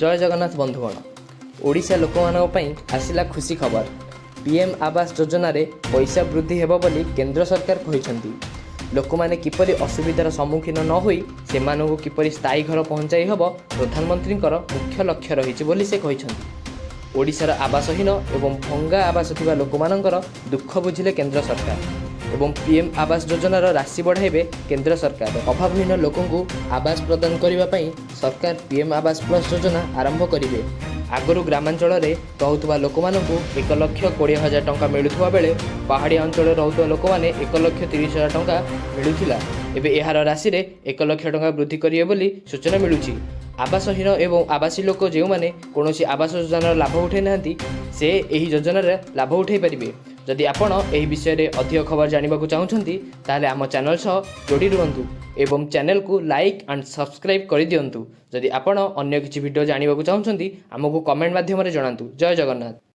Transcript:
जय जगन्नाथ बंधुगण ओडिशा लोक आसिला खुशी खबर। पीएम आवास योजना रे पैसा वृद्धि हेबो बोली केंद्र सरकार कहिसेंती। लोक माने किपरि असुविधार सम्मुखीन न होई सेमानकु किपरि स्थायी घर पहुंचाई हेबो प्रधानमंत्रींकर मुख्य लक्ष्य रहिछि बोली से कहिसेंती। ओडिशार आवासहीन एवं भंगा आवास थिबा लोकमानंकर दुख बुझिले केंद्र सरकार एवं पीएम आवास योजनार राशि बढ़ाइबे केंद्र सरकार। अभावहीन लोकंकु आवास प्रदान करिबा पई सरकार पीएम आवास प्लस योजना आरंभ करिवे। आगरु ग्रामांचल रे रहुतबा लोकमानंकु 1,20,000 टंका मिलुथुवा बेले पहाड़िया अंचल रहुतबा लोकमाने 1,30,000 टंका मिलुथिला। एबे एहार राशि रे 1,00,000 टंका वृद्धि करिवे बोली सूचना मिलुछि। आवासहीन एवं आवासी लोक जो मैंने कौन आवास योजनार लाभ उठाई ना से यही योजनार लाभ उठाई पारे। जदि आपण एही विषय रे अधिक खबर जानवा चाहूँगी ताले आम चैनल सह जोड़ी रुहतु एवं चैनल को लाइक एंड सब्सक्राइब कर दिंतु। जदि आपण अन्य किसी वीडियो जानवा चाहूँगी आमको कमेंट माध्यम जनातु। जय जगन्नाथ।